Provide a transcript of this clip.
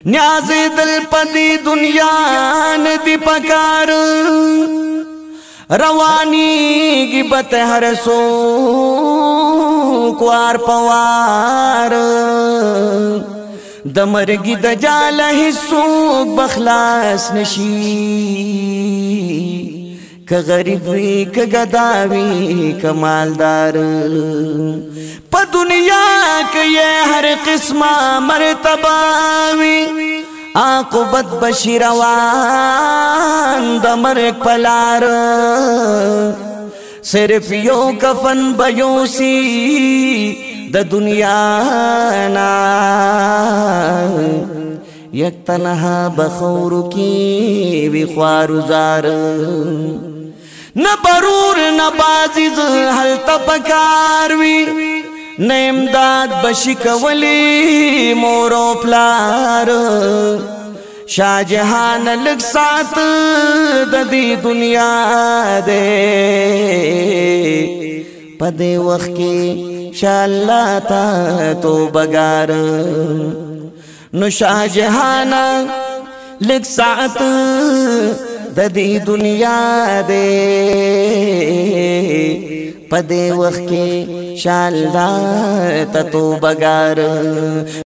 نیاز دل پدی دنیا ندی پکار روانی کی بت ہر سو کوار پوار دمرگی دجال حسوک بخلاص نشی که غریب وی که گداوی که مالدار پا دنیا که یہ ہر قسمہ مرتباوی عاقبت بشیروان دمرک پلار صرف یو کفن بیوسی د دنیا نا یک تنہا بخور کی وی خوارزار نہ برور نہ بازیز حل تپکار وی نہ امداد بشکولی مورو پلار شاہ جہان لگ سات ددی دنیا دے پدے وقت کی شاہ اللہ تا تو بگار نو شاہ جہانا لگ سات ددی دنیا دے پدے وقت کی شاہ اللہ تا تو بگار